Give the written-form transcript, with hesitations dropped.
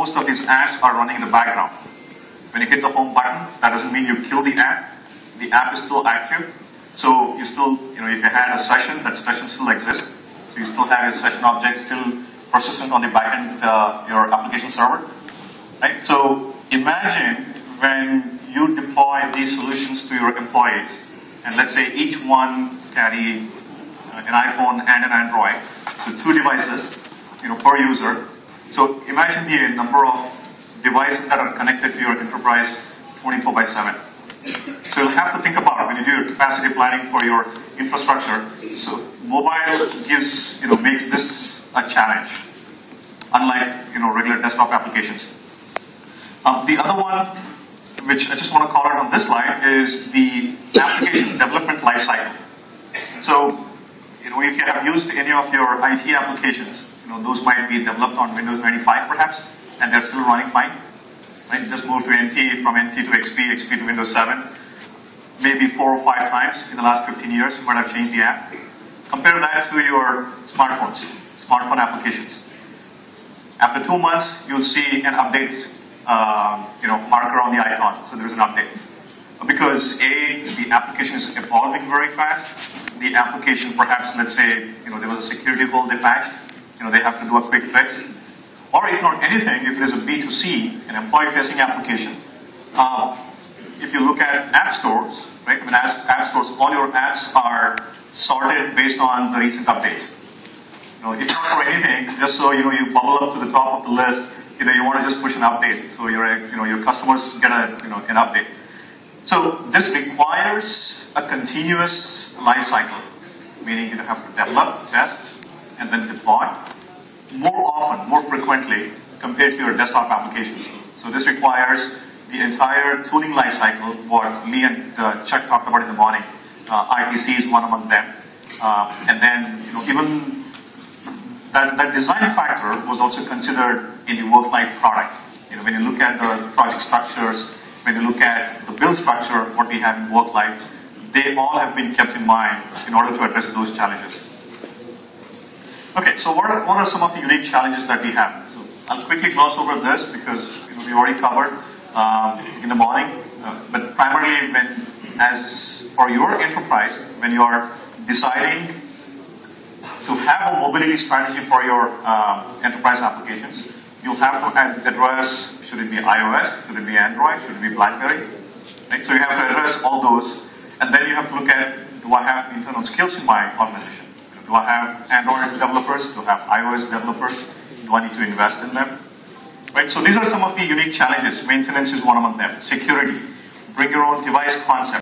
Most of these apps are running in the background. When you hit the home button, that doesn't mean you kill the app. The app is still active. So you still, if you had a session, that session still exists. So you still have your session object still persistent on the backend, your application server. Right? So imagine when you deploy these solutions to your employees, and let's say each one carry an iPhone and an Android, so 2 devices, per user. So imagine the number of devices that are connected to your enterprise 24/7. So you'll have to think about it when you do your capacity planning for your infrastructure. So mobile makes this a challenge, unlike regular desktop applications. The other one, which I just want to call out on this slide, is the application development lifecycle. So if you have used any of your IT applications, those might be developed on Windows 95 perhaps, and they're still running fine. Right? Just move to NT, from NT to XP, XP to Windows 7. Maybe 4 or 5 times in the last 15 years, you might have changed the app. Compare that to your smartphones, smartphone applications. After 2 months, you'll see an update, marker on the icon. So there's an update. Because the application is evolving very fast. The application, perhaps, let's say, there was a security hole they patched. They have to do a quick fix. Or if not anything, if it is a B2C, an employee-facing application, if you look at app stores, right? App stores, all your apps are sorted based on the recent updates. If not for anything, just so you bubble up to the top of the list, you want to just push an update, so your customers get an update. So this requires a continuous life cycle, meaning you have to develop, test, and then deploy more often, more frequently compared to your desktop applications. So this requires the entire tuning life cycle, what Lee and Chuck talked about in the morning. ITC is one among them. And then, even that design factor was also considered in the work-life product. When you look at the project structures, when you look at the build structure, what we have in work-life, they all have been kept in mind in order to address those challenges. Okay, so what are some of the unique challenges that we have? So I'll quickly gloss over this because we already covered in the morning. But primarily, as for your enterprise, when you are deciding to have a mobility strategy for your enterprise applications, you'll have to address, should it be iOS, should it be Android, should it be BlackBerry? Right? So you have to address all those, and then you have to look at, do I have internal skills in my organization? Do I have Android developers? Do I have iOS developers? Do I need to invest in them? Right? So these are some of the unique challenges. Maintenance is one among them. Security. Bring your own device concept.